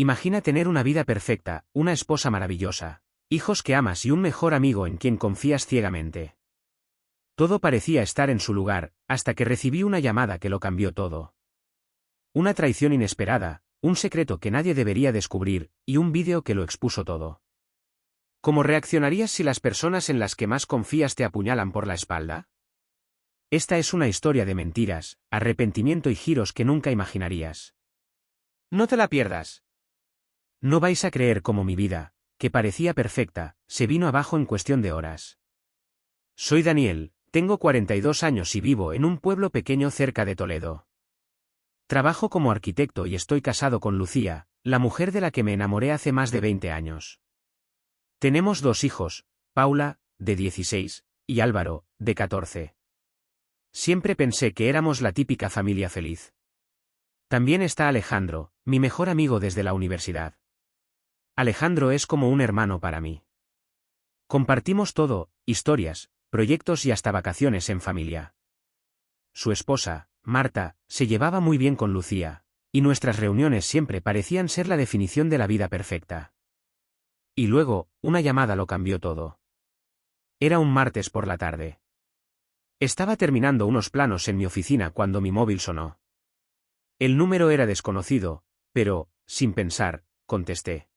Imagina tener una vida perfecta, una esposa maravillosa, hijos que amas y un mejor amigo en quien confías ciegamente. Todo parecía estar en su lugar, hasta que recibí una llamada que lo cambió todo. Una traición inesperada, un secreto que nadie debería descubrir, y un vídeo que lo expuso todo. ¿Cómo reaccionarías si las personas en las que más confías te apuñalan por la espalda? Esta es una historia de mentiras, arrepentimiento y giros que nunca imaginarías. No te la pierdas. No vais a creer cómo mi vida, que parecía perfecta, se vino abajo en cuestión de horas. Soy Daniel, tengo 42 años y vivo en un pueblo pequeño cerca de Toledo. Trabajo como arquitecto y estoy casado con Lucía, la mujer de la que me enamoré hace más de 20 años. Tenemos 2 hijos, Paula, de 16, y Álvaro, de 14. Siempre pensé que éramos la típica familia feliz. También está Alejandro, mi mejor amigo desde la universidad. Alejandro es como un hermano para mí. Compartimos todo, historias, proyectos y hasta vacaciones en familia. Su esposa, Marta, se llevaba muy bien con Lucía, y nuestras reuniones siempre parecían ser la definición de la vida perfecta. Y luego, una llamada lo cambió todo. Era un martes por la tarde. Estaba terminando unos planos en mi oficina cuando mi móvil sonó. El número era desconocido, pero, sin pensar, contesté.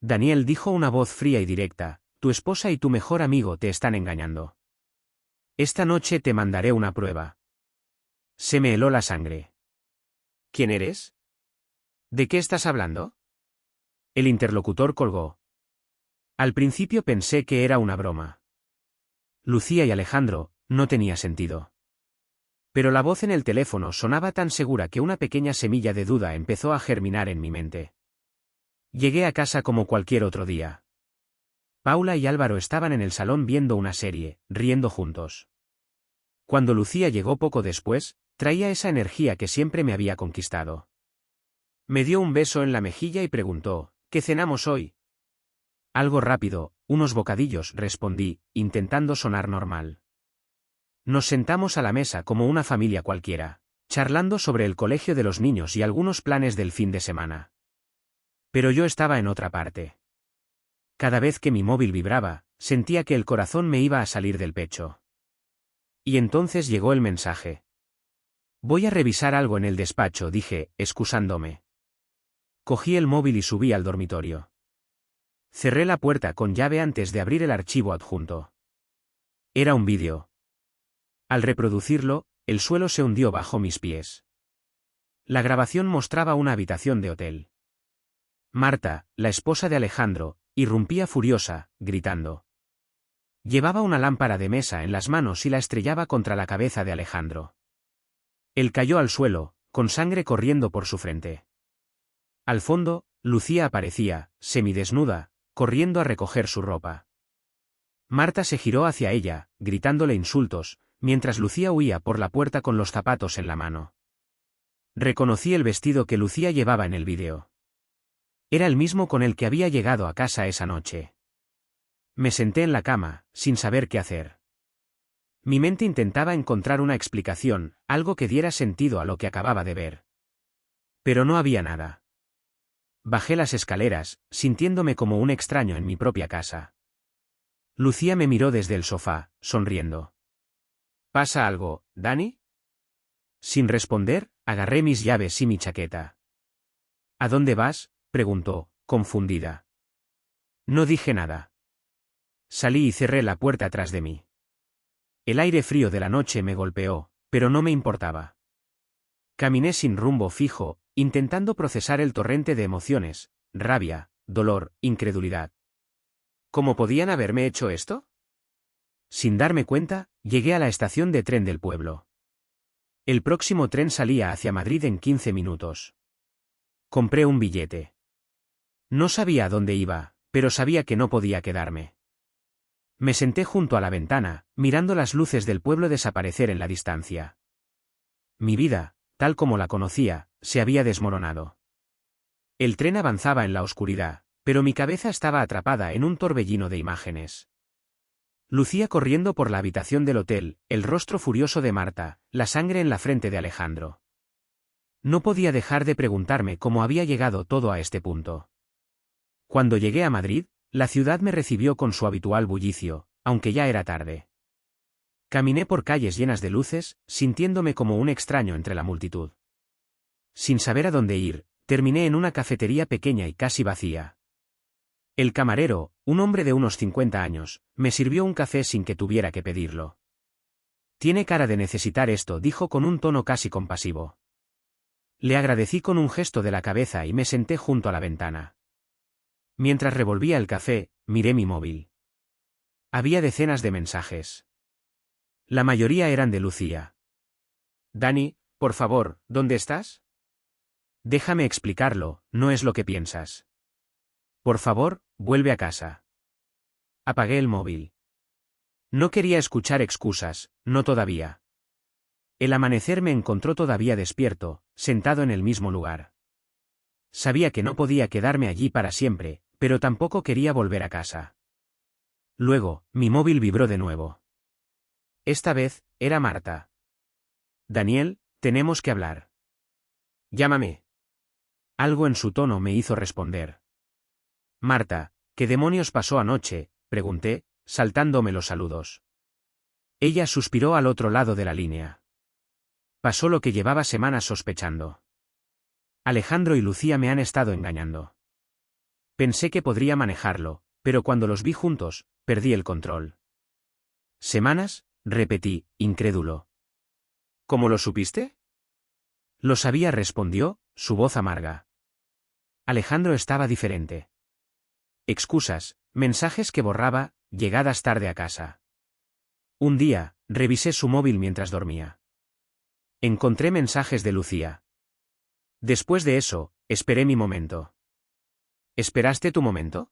Daniel, dijo una voz fría y directa, tu esposa y tu mejor amigo te están engañando. Esta noche te mandaré una prueba. Se me heló la sangre. ¿Quién eres? ¿De qué estás hablando? El interlocutor colgó. Al principio pensé que era una broma. Lucía y Alejandro, no tenía sentido. Pero la voz en el teléfono sonaba tan segura que una pequeña semilla de duda empezó a germinar en mi mente. Llegué a casa como cualquier otro día. Paula y Álvaro estaban en el salón viendo una serie, riendo juntos. Cuando Lucía llegó poco después, traía esa energía que siempre me había conquistado. Me dio un beso en la mejilla y preguntó, ¿qué cenamos hoy? Algo rápido, unos bocadillos, respondí, intentando sonar normal. Nos sentamos a la mesa como una familia cualquiera, charlando sobre el colegio de los niños y algunos planes del fin de semana. Pero yo estaba en otra parte. Cada vez que mi móvil vibraba, sentía que el corazón me iba a salir del pecho. Y entonces llegó el mensaje. Voy a revisar algo en el despacho, dije, excusándome. Cogí el móvil y subí al dormitorio. Cerré la puerta con llave antes de abrir el archivo adjunto. Era un vídeo. Al reproducirlo, el suelo se hundió bajo mis pies. La grabación mostraba una habitación de hotel. Marta, la esposa de Alejandro, irrumpía furiosa, gritando. Llevaba una lámpara de mesa en las manos y la estrellaba contra la cabeza de Alejandro. Él cayó al suelo, con sangre corriendo por su frente. Al fondo, Lucía aparecía, semidesnuda, corriendo a recoger su ropa. Marta se giró hacia ella, gritándole insultos, mientras Lucía huía por la puerta con los zapatos en la mano. Reconocí el vestido que Lucía llevaba en el vídeo. Era el mismo con el que había llegado a casa esa noche. Me senté en la cama, sin saber qué hacer. Mi mente intentaba encontrar una explicación, algo que diera sentido a lo que acababa de ver. Pero no había nada. Bajé las escaleras, sintiéndome como un extraño en mi propia casa. Lucía me miró desde el sofá, sonriendo. ¿Pasa algo, Dani? Sin responder, agarré mis llaves y mi chaqueta. ¿A dónde vas?, preguntó, confundida. No dije nada. Salí y cerré la puerta tras de mí. El aire frío de la noche me golpeó, pero no me importaba. Caminé sin rumbo fijo, intentando procesar el torrente de emociones, rabia, dolor, incredulidad. ¿Cómo podían haberme hecho esto? Sin darme cuenta, llegué a la estación de tren del pueblo. El próximo tren salía hacia Madrid en 15 minutos. Compré un billete. No sabía a dónde iba, pero sabía que no podía quedarme. Me senté junto a la ventana, mirando las luces del pueblo desaparecer en la distancia. Mi vida, tal como la conocía, se había desmoronado. El tren avanzaba en la oscuridad, pero mi cabeza estaba atrapada en un torbellino de imágenes. Lucía corriendo por la habitación del hotel, el rostro furioso de Marta, la sangre en la frente de Alejandro. No podía dejar de preguntarme cómo había llegado todo a este punto. Cuando llegué a Madrid, la ciudad me recibió con su habitual bullicio, aunque ya era tarde. Caminé por calles llenas de luces, sintiéndome como un extraño entre la multitud. Sin saber a dónde ir, terminé en una cafetería pequeña y casi vacía. El camarero, un hombre de unos 50 años, me sirvió un café sin que tuviera que pedirlo. Tiene cara de necesitar esto, dijo con un tono casi compasivo. Le agradecí con un gesto de la cabeza y me senté junto a la ventana. Mientras revolvía el café, miré mi móvil. Había decenas de mensajes. La mayoría eran de Lucía. Dani, por favor, ¿dónde estás? Déjame explicarlo, no es lo que piensas. Por favor, vuelve a casa. Apagué el móvil. No quería escuchar excusas, no todavía. El amanecer me encontró todavía despierto, sentado en el mismo lugar. Sabía que no podía quedarme allí para siempre, pero tampoco quería volver a casa. Luego, mi móvil vibró de nuevo. Esta vez, era Marta. Daniel, tenemos que hablar. Llámame. Algo en su tono me hizo responder. Marta, ¿qué demonios pasó anoche?, pregunté, saltándome los saludos. Ella suspiró al otro lado de la línea. Pasó lo que llevaba semanas sospechando. Alejandro y Lucía me han estado engañando. Pensé que podría manejarlo, pero cuando los vi juntos, perdí el control. ¿Semanas?, repetí, incrédulo. ¿Cómo lo supiste? Lo sabía, respondió, su voz amarga. Alejandro estaba diferente. Excusas, mensajes que borraba, llegadas tarde a casa. Un día, revisé su móvil mientras dormía. Encontré mensajes de Lucía. Después de eso, esperé mi momento. ¿Esperaste tu momento?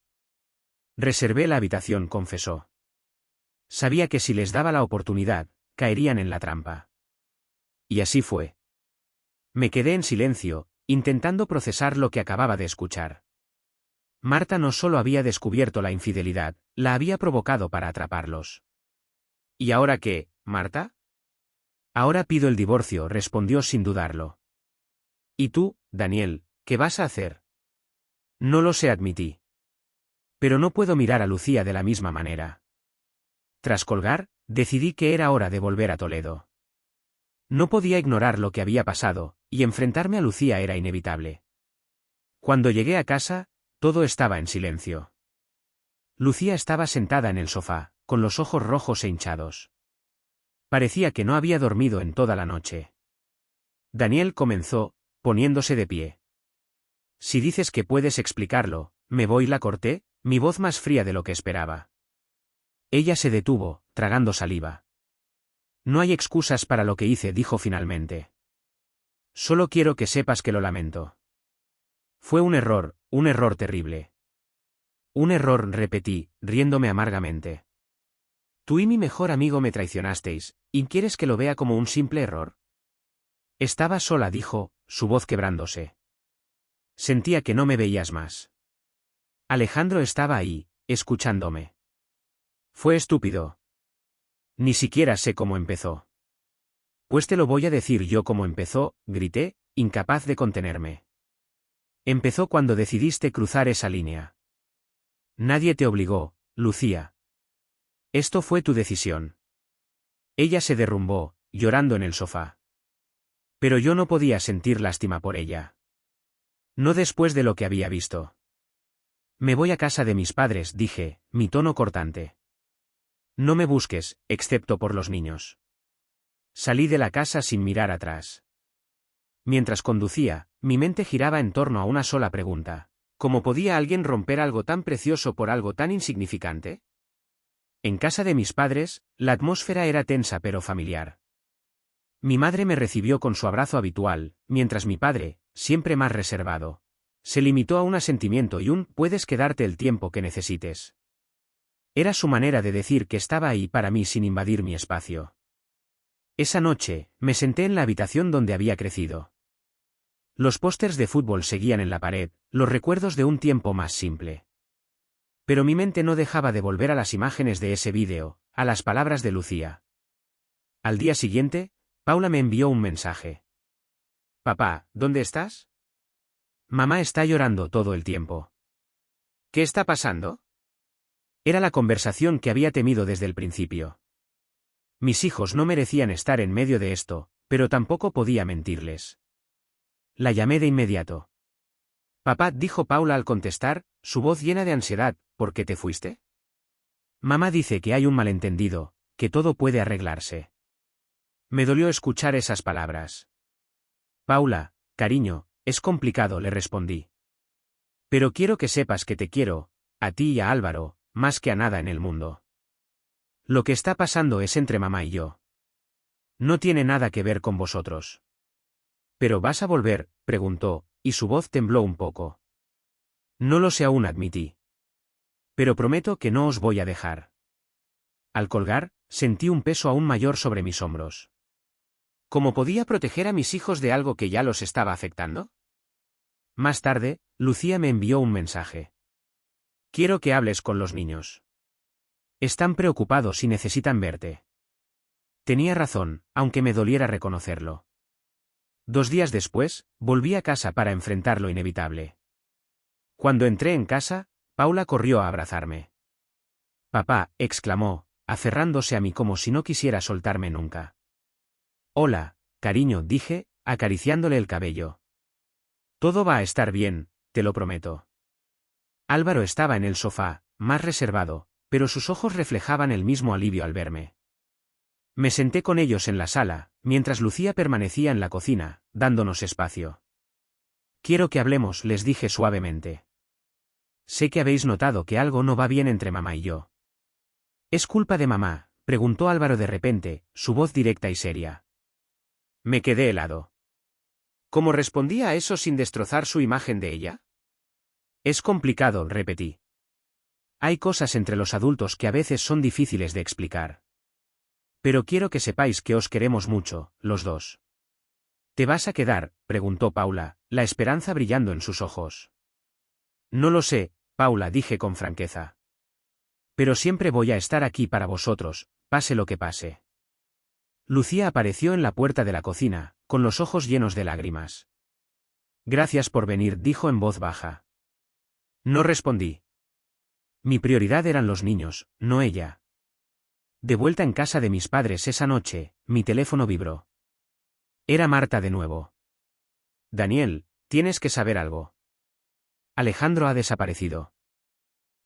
Reservé la habitación, confesó. Sabía que si les daba la oportunidad, caerían en la trampa. Y así fue. Me quedé en silencio, intentando procesar lo que acababa de escuchar. Marta no solo había descubierto la infidelidad, la había provocado para atraparlos. ¿Y ahora qué, Marta? Ahora pido el divorcio, respondió sin dudarlo. ¿Y tú, Daniel, qué vas a hacer? No lo sé, admití. Pero no puedo mirar a Lucía de la misma manera. Tras colgar, decidí que era hora de volver a Toledo. No podía ignorar lo que había pasado, y enfrentarme a Lucía era inevitable. Cuando llegué a casa, todo estaba en silencio. Lucía estaba sentada en el sofá, con los ojos rojos e hinchados. Parecía que no había dormido en toda la noche. Daniel, comenzó, poniéndose de pie. Si dices que puedes explicarlo, me voy, la corté, mi voz más fría de lo que esperaba. Ella se detuvo, tragando saliva. No hay excusas para lo que hice, dijo finalmente. Solo quiero que sepas que lo lamento. Fue un error terrible. Un error, repetí, riéndome amargamente. Tú y mi mejor amigo me traicionasteis, ¿y quieres que lo vea como un simple error? Estaba sola, dijo, su voz quebrándose. Sentía que no me veías más. Alejandro estaba ahí, escuchándome. Fue estúpido. Ni siquiera sé cómo empezó. Pues te lo voy a decir yo cómo empezó, grité, incapaz de contenerme. Empezó cuando decidiste cruzar esa línea. Nadie te obligó, Lucía. Esto fue tu decisión. Ella se derrumbó, llorando en el sofá. Pero yo no podía sentir lástima por ella. No después de lo que había visto. Me voy a casa de mis padres, dije, mi tono cortante. No me busques, excepto por los niños. Salí de la casa sin mirar atrás. Mientras conducía, mi mente giraba en torno a una sola pregunta. ¿Cómo podía alguien romper algo tan precioso por algo tan insignificante? En casa de mis padres, la atmósfera era tensa pero familiar. Mi madre me recibió con su abrazo habitual, mientras mi padre, siempre más reservado, se limitó a un asentimiento y un «puedes quedarte el tiempo que necesites». Era su manera de decir que estaba ahí para mí sin invadir mi espacio. Esa noche, me senté en la habitación donde había crecido. Los pósters de fútbol seguían en la pared, los recuerdos de un tiempo más simple. Pero mi mente no dejaba de volver a las imágenes de ese vídeo, a las palabras de Lucía. Al día siguiente, Paula me envió un mensaje. Papá, ¿dónde estás? Mamá está llorando todo el tiempo. ¿Qué está pasando? Era la conversación que había temido desde el principio. Mis hijos no merecían estar en medio de esto, pero tampoco podía mentirles. La llamé de inmediato. Papá, dijo Paula al contestar, su voz llena de ansiedad, ¿por qué te fuiste? Mamá dice que hay un malentendido, que todo puede arreglarse. Me dolió escuchar esas palabras. Paula, cariño, es complicado, le respondí. Pero quiero que sepas que te quiero, a ti y a Álvaro, más que a nada en el mundo. Lo que está pasando es entre mamá y yo. No tiene nada que ver con vosotros. ¿Pero vas a volver?, preguntó, y su voz tembló un poco. No lo sé aún, admití. Pero prometo que no os voy a dejar. Al colgar, sentí un peso aún mayor sobre mis hombros. ¿Cómo podía proteger a mis hijos de algo que ya los estaba afectando? Más tarde, Lucía me envió un mensaje. Quiero que hables con los niños. Están preocupados y necesitan verte. Tenía razón, aunque me doliera reconocerlo. 2 días después, volví a casa para enfrentar lo inevitable. Cuando entré en casa, Paula corrió a abrazarme. Papá, exclamó, aferrándose a mí como si no quisiera soltarme nunca. Hola, cariño, dije, acariciándole el cabello. Todo va a estar bien, te lo prometo. Álvaro estaba en el sofá, más reservado, pero sus ojos reflejaban el mismo alivio al verme. Me senté con ellos en la sala, mientras Lucía permanecía en la cocina, dándonos espacio. Quiero que hablemos, les dije suavemente. Sé que habéis notado que algo no va bien entre mamá y yo. ¿Es culpa de mamá?, preguntó Álvaro de repente, su voz directa y seria. Me quedé helado. ¿Cómo respondía a eso sin destrozar su imagen de ella? Es complicado, repetí. Hay cosas entre los adultos que a veces son difíciles de explicar. Pero quiero que sepáis que os queremos mucho, los dos. ¿Te vas a quedar?, preguntó Paula, la esperanza brillando en sus ojos. No lo sé, Paula, dije con franqueza. Pero siempre voy a estar aquí para vosotros, pase lo que pase. Lucía apareció en la puerta de la cocina, con los ojos llenos de lágrimas. Gracias por venir, dijo en voz baja. No respondí. Mi prioridad eran los niños, no ella. De vuelta en casa de mis padres esa noche, mi teléfono vibró. Era Marta de nuevo. Daniel, tienes que saber algo. Alejandro ha desaparecido.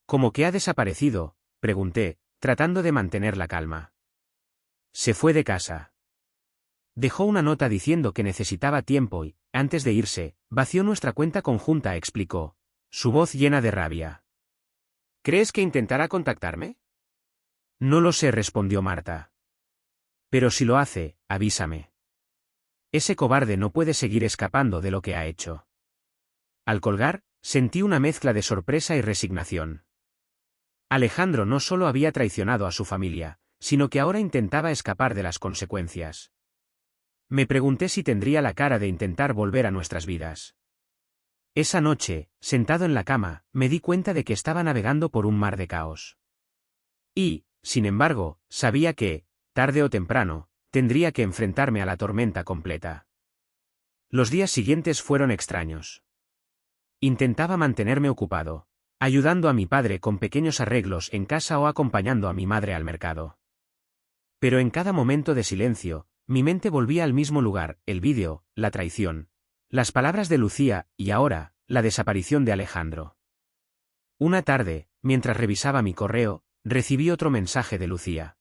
¿Cómo que ha desaparecido?, pregunté, tratando de mantener la calma. Se fue de casa. Dejó una nota diciendo que necesitaba tiempo y, antes de irse, vació nuestra cuenta conjunta, explicó, su voz llena de rabia. ¿Crees que intentará contactarme? No lo sé, respondió Marta. Pero si lo hace, avísame. Ese cobarde no puede seguir escapando de lo que ha hecho. Al colgar, sentí una mezcla de sorpresa y resignación. Alejandro no solo había traicionado a su familia, sino que ahora intentaba escapar de las consecuencias. Me pregunté si tendría la cara de intentar volver a nuestras vidas. Esa noche, sentado en la cama, me di cuenta de que estaba navegando por un mar de caos. Y, sin embargo, sabía que, tarde o temprano, tendría que enfrentarme a la tormenta completa. Los días siguientes fueron extraños. Intentaba mantenerme ocupado, ayudando a mi padre con pequeños arreglos en casa o acompañando a mi madre al mercado. Pero en cada momento de silencio, mi mente volvía al mismo lugar, el vídeo, la traición, las palabras de Lucía, y ahora, la desaparición de Alejandro. Una tarde, mientras revisaba mi correo, recibí otro mensaje de Lucía.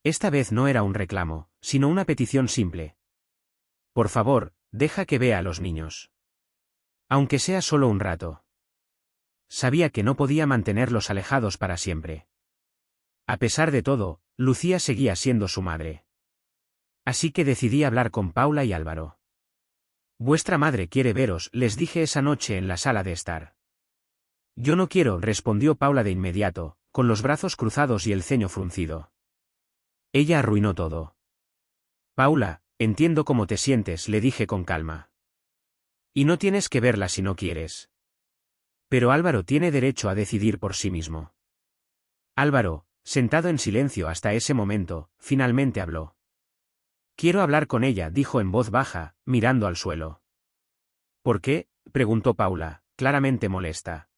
Esta vez no era un reclamo, sino una petición simple. Por favor, deja que vea a los niños. Aunque sea solo un rato. Sabía que no podía mantenerlos alejados para siempre. A pesar de todo, Lucía seguía siendo su madre. Así que decidí hablar con Paula y Álvaro. Vuestra madre quiere veros, les dije esa noche en la sala de estar. Yo no quiero, respondió Paula de inmediato, con los brazos cruzados y el ceño fruncido. Ella arruinó todo. Paula, entiendo cómo te sientes, le dije con calma. Y no tienes que verla si no quieres. Pero Álvaro tiene derecho a decidir por sí mismo. Álvaro, sentado en silencio hasta ese momento, finalmente habló. Quiero hablar con ella, dijo en voz baja, mirando al suelo. ¿Por qué?, preguntó Paula, claramente molesta.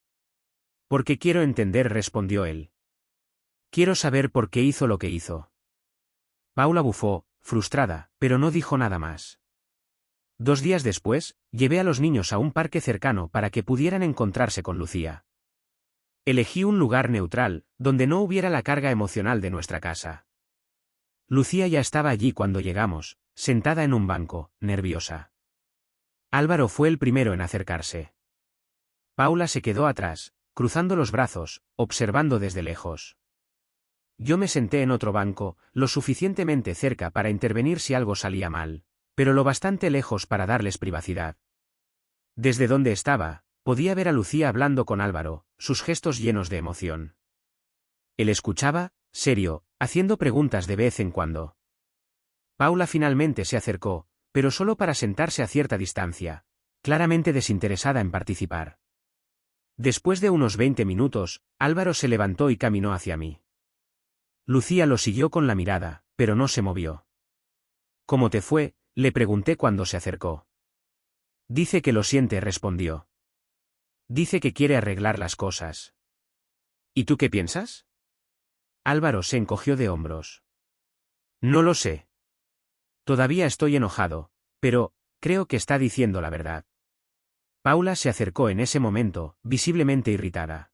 Porque quiero entender, respondió él. Quiero saber por qué hizo lo que hizo. Paula bufó, frustrada, pero no dijo nada más. 2 días después, llevé a los niños a un parque cercano para que pudieran encontrarse con Lucía. Elegí un lugar neutral, donde no hubiera la carga emocional de nuestra casa. Lucía ya estaba allí cuando llegamos, sentada en un banco, nerviosa. Álvaro fue el primero en acercarse. Paula se quedó atrás, cruzando los brazos, observando desde lejos. Yo me senté en otro banco, lo suficientemente cerca para intervenir si algo salía mal, pero lo bastante lejos para darles privacidad. Desde donde estaba, podía ver a Lucía hablando con Álvaro, sus gestos llenos de emoción. Él escuchaba, serio, haciendo preguntas de vez en cuando. Paula finalmente se acercó, pero solo para sentarse a cierta distancia, claramente desinteresada en participar. Después de unos 20 minutos, Álvaro se levantó y caminó hacia mí. Lucía lo siguió con la mirada, pero no se movió. ¿Cómo te fue?, le pregunté cuando se acercó. Dice que lo siente, respondió. Dice que quiere arreglar las cosas. ¿Y tú qué piensas? Álvaro se encogió de hombros. No lo sé. Todavía estoy enojado, pero creo que está diciendo la verdad. Paula se acercó en ese momento, visiblemente irritada.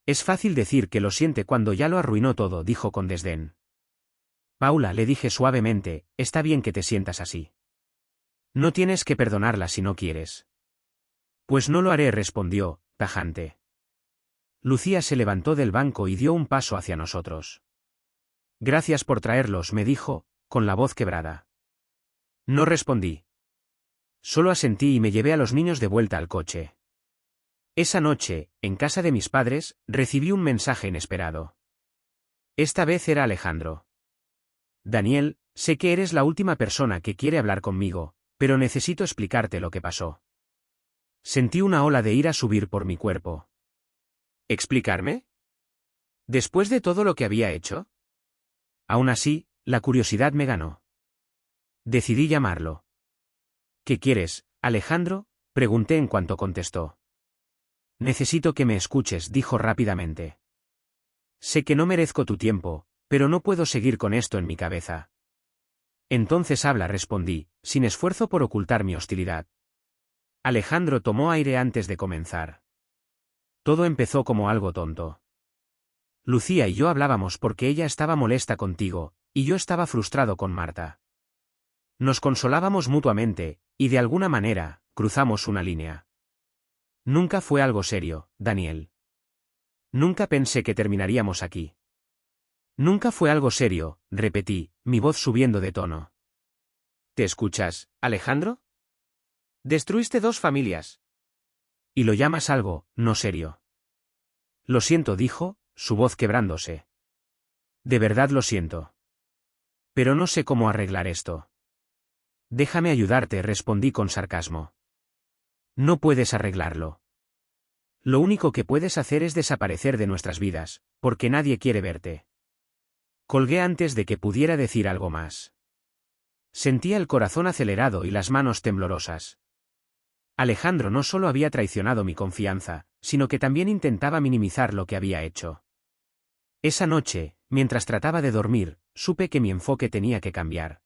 Es fácil decir que lo siente cuando ya lo arruinó todo, dijo con desdén. Paula, le dije suavemente, está bien que te sientas así. No tienes que perdonarla si no quieres. Pues no lo haré, respondió, tajante. Lucía se levantó del banco y dio un paso hacia nosotros. Gracias por traerlos, me dijo, con la voz quebrada. No respondí. Solo asentí y me llevé a los niños de vuelta al coche. Esa noche, en casa de mis padres, recibí un mensaje inesperado. Esta vez era Alejandro. Daniel, sé que eres la última persona que quiere hablar conmigo, pero necesito explicarte lo que pasó. Sentí una ola de ira subir por mi cuerpo. ¿Explicarme? ¿Después de todo lo que había hecho? Aún así, la curiosidad me ganó. Decidí llamarlo. ¿Qué quieres, Alejandro?, pregunté en cuanto contestó. Necesito que me escuches, dijo rápidamente. Sé que no merezco tu tiempo, pero no puedo seguir con esto en mi cabeza. Entonces habla, respondí, sin esfuerzo por ocultar mi hostilidad. Alejandro tomó aire antes de comenzar. Todo empezó como algo tonto. Lucía y yo hablábamos porque ella estaba molesta contigo, y yo estaba frustrado con Marta. Nos consolábamos mutuamente, y de alguna manera, cruzamos una línea. Nunca fue algo serio, Daniel. Nunca pensé que terminaríamos aquí. Nunca fue algo serio, repetí, mi voz subiendo de tono. ¿Te escuchas, Alejandro? Destruiste 2 familias. ¿Y lo llamas algo no serio? Lo siento, dijo, su voz quebrándose. De verdad lo siento. Pero no sé cómo arreglar esto. Déjame ayudarte, respondí con sarcasmo. No puedes arreglarlo. Lo único que puedes hacer es desaparecer de nuestras vidas, porque nadie quiere verte. Colgué antes de que pudiera decir algo más. Sentía el corazón acelerado y las manos temblorosas. Alejandro no solo había traicionado mi confianza, sino que también intentaba minimizar lo que había hecho. Esa noche, mientras trataba de dormir, supe que mi enfoque tenía que cambiar.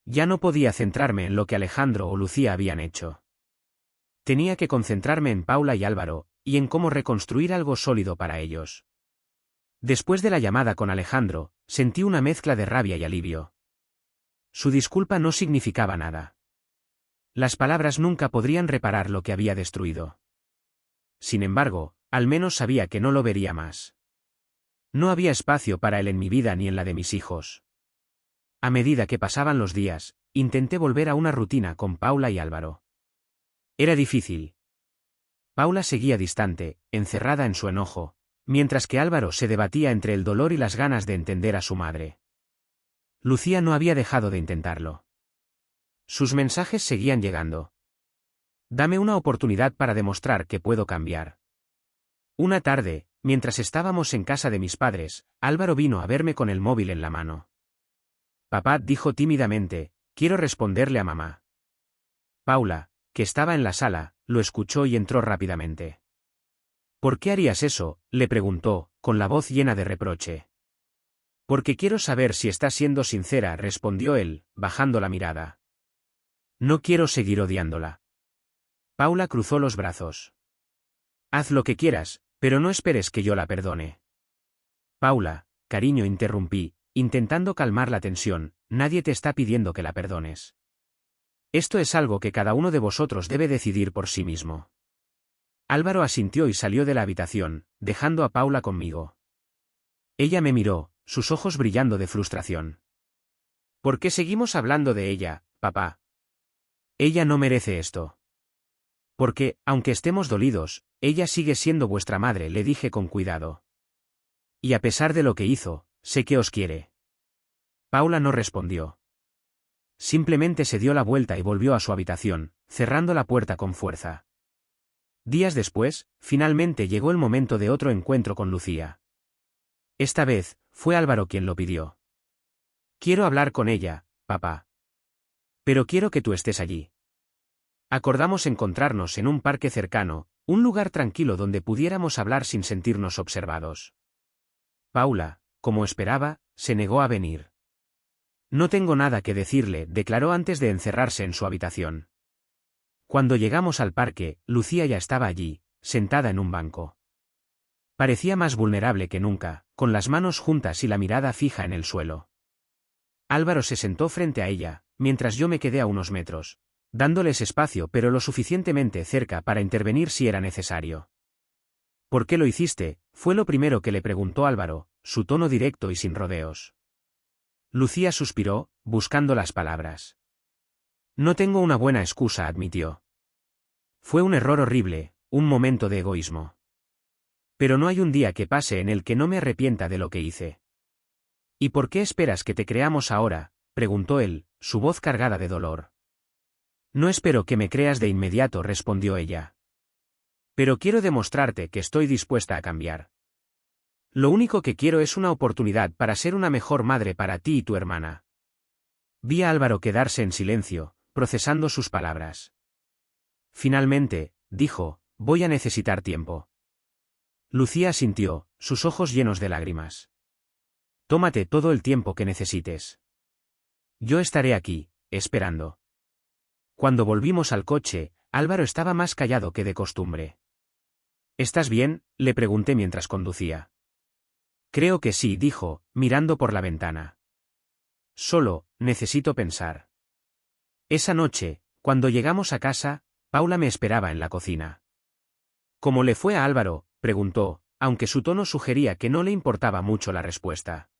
Ya no podía centrarme en lo que Alejandro o Lucía habían hecho. Tenía que concentrarme en Paula y Álvaro, y en cómo reconstruir algo sólido para ellos. Después de la llamada con Alejandro, sentí una mezcla de rabia y alivio. Su disculpa no significaba nada. Las palabras nunca podrían reparar lo que había destruido. Sin embargo, al menos sabía que no lo vería más. No había espacio para él en mi vida ni en la de mis hijos. A medida que pasaban los días, intenté volver a una rutina con Paula y Álvaro. Era difícil. Paula seguía distante, encerrada en su enojo, mientras que Álvaro se debatía entre el dolor y las ganas de entender a su madre. Lucía no había dejado de intentarlo. Sus mensajes seguían llegando. Dame una oportunidad para demostrar que puedo cambiar. Una tarde, mientras estábamos en casa de mis padres, Álvaro vino a verme con el móvil en la mano. Papá dijo tímidamente, quiero responderle a mamá. Paula, que estaba en la sala, lo escuchó y entró rápidamente. ¿Por qué harías eso?, le preguntó, con la voz llena de reproche. Porque quiero saber si estás siendo sincera, respondió él, bajando la mirada. No quiero seguir odiándola. Paula cruzó los brazos. Haz lo que quieras, pero no esperes que yo la perdone. Paula, cariño, interrumpí, intentando calmar la tensión, nadie te está pidiendo que la perdones. Esto es algo que cada uno de vosotros debe decidir por sí mismo. Álvaro asintió y salió de la habitación, dejando a Paula conmigo. Ella me miró, sus ojos brillando de frustración. ¿Por qué seguimos hablando de ella, papá? Ella no merece esto. Porque, aunque estemos dolidos, ella sigue siendo vuestra madre, le dije con cuidado. Y a pesar de lo que hizo, sé que os quiere. Paula no respondió. Simplemente se dio la vuelta y volvió a su habitación, cerrando la puerta con fuerza. Días después, finalmente llegó el momento de otro encuentro con Lucía. Esta vez, fue Álvaro quien lo pidió. Quiero hablar con ella, papá. Pero quiero que tú estés allí. Acordamos encontrarnos en un parque cercano, un lugar tranquilo donde pudiéramos hablar sin sentirnos observados. Paula, como esperaba, se negó a venir. No tengo nada que decirle, declaró antes de encerrarse en su habitación. Cuando llegamos al parque, Lucía ya estaba allí, sentada en un banco. Parecía más vulnerable que nunca, con las manos juntas y la mirada fija en el suelo. Álvaro se sentó frente a ella, mientras yo me quedé a unos metros, dándoles espacio pero lo suficientemente cerca para intervenir si era necesario. ¿Por qué lo hiciste?, fue lo primero que le preguntó Álvaro, su tono directo y sin rodeos. Lucía suspiró, buscando las palabras. No tengo una buena excusa, admitió. Fue un error horrible, un momento de egoísmo. Pero no hay un día que pase en el que no me arrepienta de lo que hice. ¿Y por qué esperas que te creamos ahora?, preguntó él, su voz cargada de dolor. No espero que me creas de inmediato, respondió ella. Pero quiero demostrarte que estoy dispuesta a cambiar. Lo único que quiero es una oportunidad para ser una mejor madre para ti y tu hermana. Vi a Álvaro quedarse en silencio, procesando sus palabras. Finalmente, dijo, voy a necesitar tiempo. Lucía asintió, sus ojos llenos de lágrimas. Tómate todo el tiempo que necesites. Yo estaré aquí, esperando. Cuando volvimos al coche, Álvaro estaba más callado que de costumbre. ¿Estás bien?, le pregunté mientras conducía. Creo que sí, dijo, mirando por la ventana. Solo, necesito pensar. Esa noche, cuando llegamos a casa, Paula me esperaba en la cocina. ¿Cómo le fue a Álvaro?, preguntó, aunque su tono sugería que no le importaba mucho la respuesta.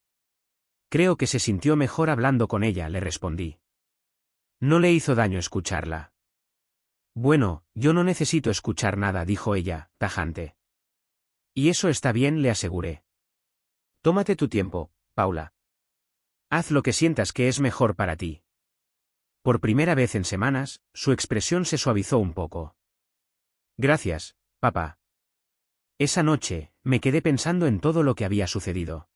Creo que se sintió mejor hablando con ella, le respondí. No le hizo daño escucharla. Bueno, yo no necesito escuchar nada, dijo ella, tajante. Y eso está bien, le aseguré. Tómate tu tiempo, Paula. Haz lo que sientas que es mejor para ti. Por primera vez en semanas, su expresión se suavizó un poco. Gracias, papá. Esa noche, me quedé pensando en todo lo que había sucedido.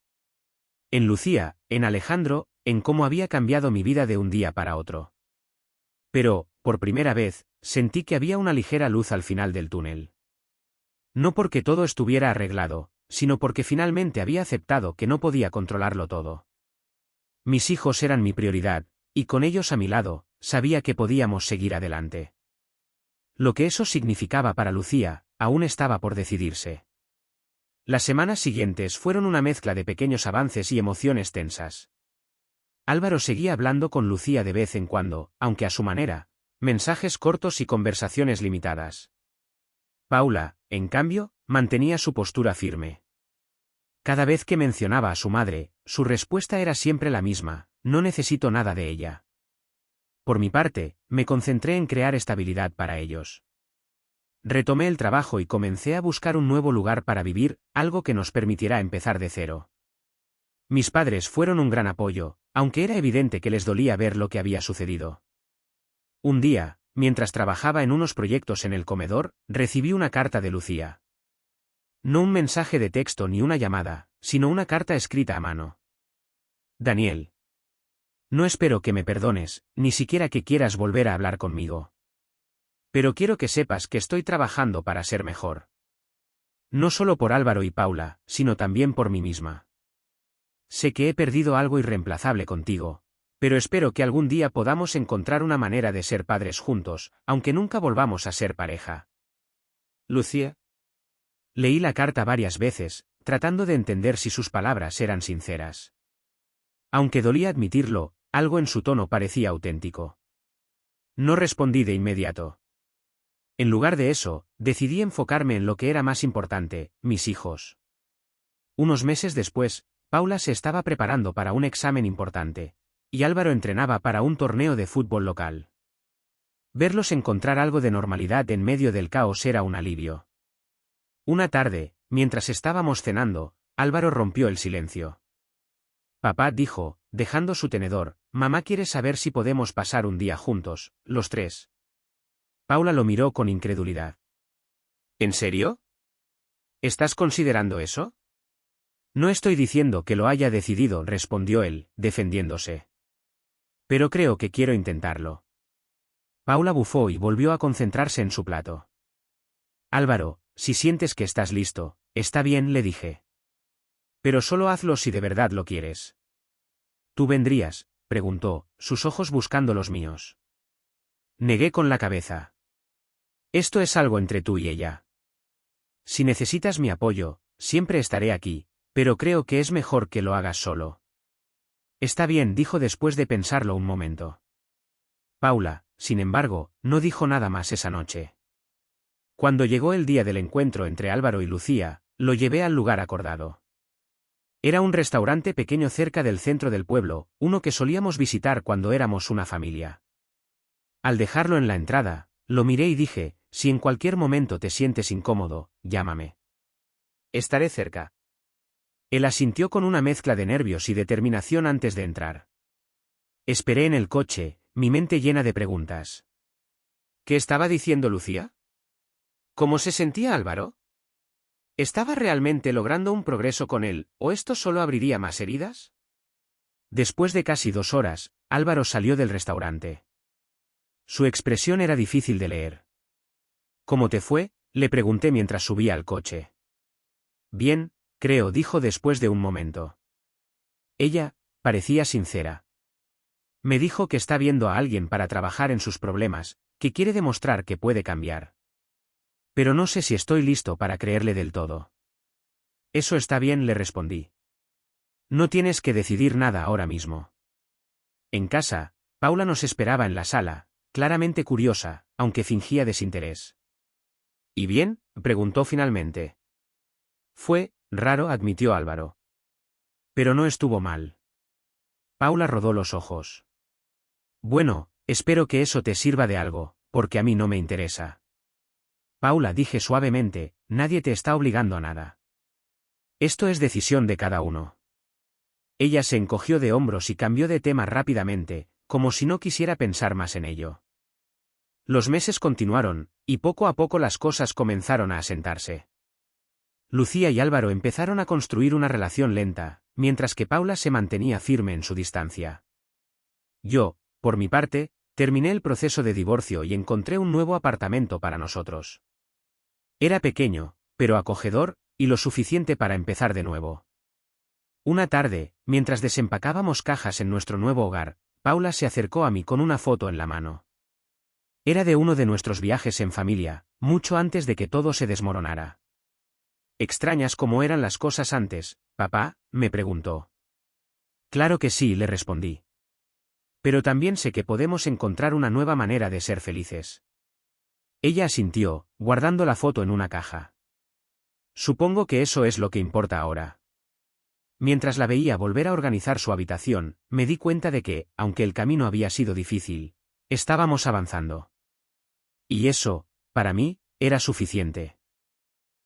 En Lucía, en Alejandro, en cómo había cambiado mi vida de un día para otro. Pero, por primera vez, sentí que había una ligera luz al final del túnel. No porque todo estuviera arreglado, sino porque finalmente había aceptado que no podía controlarlo todo. Mis hijos eran mi prioridad, y con ellos a mi lado, sabía que podíamos seguir adelante. Lo que eso significaba para Lucía, aún estaba por decidirse. Las semanas siguientes fueron una mezcla de pequeños avances y emociones tensas. Álvaro seguía hablando con Lucía de vez en cuando, aunque a su manera, mensajes cortos y conversaciones limitadas. Paula, en cambio, mantenía su postura firme. Cada vez que mencionaba a su madre, su respuesta era siempre la misma: no necesito nada de ella. Por mi parte, me concentré en crear estabilidad para ellos. Retomé el trabajo y comencé a buscar un nuevo lugar para vivir, algo que nos permitiera empezar de cero. Mis padres fueron un gran apoyo, aunque era evidente que les dolía ver lo que había sucedido. Un día, mientras trabajaba en unos proyectos en el comedor, recibí una carta de Lucía. No un mensaje de texto ni una llamada, sino una carta escrita a mano. Daniel. No espero que me perdones, ni siquiera que quieras volver a hablar conmigo. Pero quiero que sepas que estoy trabajando para ser mejor. No solo por Álvaro y Paula, sino también por mí misma. Sé que he perdido algo irreemplazable contigo, pero espero que algún día podamos encontrar una manera de ser padres juntos, aunque nunca volvamos a ser pareja. Lucía. Leí la carta varias veces, tratando de entender si sus palabras eran sinceras. Aunque dolía admitirlo, algo en su tono parecía auténtico. No respondí de inmediato. En lugar de eso, decidí enfocarme en lo que era más importante, mis hijos. Unos meses después, Paula se estaba preparando para un examen importante, y Álvaro entrenaba para un torneo de fútbol local. Verlos encontrar algo de normalidad en medio del caos era un alivio. Una tarde, mientras estábamos cenando, Álvaro rompió el silencio. Papá dijo, dejando su tenedor, mamá quiere saber si podemos pasar un día juntos, los tres. Paula lo miró con incredulidad. ¿En serio? ¿Estás considerando eso? No estoy diciendo que lo haya decidido, respondió él, defendiéndose. Pero creo que quiero intentarlo. Paula bufó y volvió a concentrarse en su plato. Álvaro, si sientes que estás listo, está bien, le dije. Pero solo hazlo si de verdad lo quieres. ¿Tú vendrías?, preguntó, sus ojos buscando los míos. Negué con la cabeza. Esto es algo entre tú y ella. Si necesitas mi apoyo, siempre estaré aquí, pero creo que es mejor que lo hagas solo. Está bien, dijo después de pensarlo un momento. Paula, sin embargo, no dijo nada más esa noche. Cuando llegó el día del encuentro entre Álvaro y Lucía, lo llevé al lugar acordado. Era un restaurante pequeño cerca del centro del pueblo, uno que solíamos visitar cuando éramos una familia. Al dejarlo en la entrada, lo miré y dije, si en cualquier momento te sientes incómodo, llámame. Estaré cerca. Él asintió con una mezcla de nervios y determinación antes de entrar. Esperé en el coche, mi mente llena de preguntas. ¿Qué estaba diciendo Lucía? ¿Cómo se sentía Álvaro? ¿Estaba realmente logrando un progreso con él, o esto solo abriría más heridas? Después de casi 2 horas, Álvaro salió del restaurante. Su expresión era difícil de leer. ¿Cómo te fue?, le pregunté mientras subía al coche. Bien, creo, dijo después de un momento. Ella parecía sincera. Me dijo que está viendo a alguien para trabajar en sus problemas, que quiere demostrar que puede cambiar. Pero no sé si estoy listo para creerle del todo. Eso está bien, le respondí. No tienes que decidir nada ahora mismo. En casa, Paula nos esperaba en la sala, claramente curiosa, aunque fingía desinterés. ¿Y bien?, preguntó finalmente. Fue raro, admitió Álvaro. Pero no estuvo mal. Paula rodó los ojos. Bueno, espero que eso te sirva de algo, porque a mí no me interesa. Paula, dije suavemente, nadie te está obligando a nada. Esto es decisión de cada uno. Ella se encogió de hombros y cambió de tema rápidamente, como si no quisiera pensar más en ello. Los meses continuaron, y poco a poco las cosas comenzaron a asentarse. Lucía y Álvaro empezaron a construir una relación lenta, mientras que Paula se mantenía firme en su distancia. Yo, por mi parte, terminé el proceso de divorcio y encontré un nuevo apartamento para nosotros. Era pequeño, pero acogedor, y lo suficiente para empezar de nuevo. Una tarde, mientras desempacábamos cajas en nuestro nuevo hogar, Paula se acercó a mí con una foto en la mano. Era de uno de nuestros viajes en familia, mucho antes de que todo se desmoronara. ¿Extrañas cómo eran las cosas antes, papá?, me preguntó. Claro que sí, le respondí. Pero también sé que podemos encontrar una nueva manera de ser felices. Ella asintió, guardando la foto en una caja. Supongo que eso es lo que importa ahora. Mientras la veía volver a organizar su habitación, me di cuenta de que, aunque el camino había sido difícil, estábamos avanzando. Y eso, para mí, era suficiente.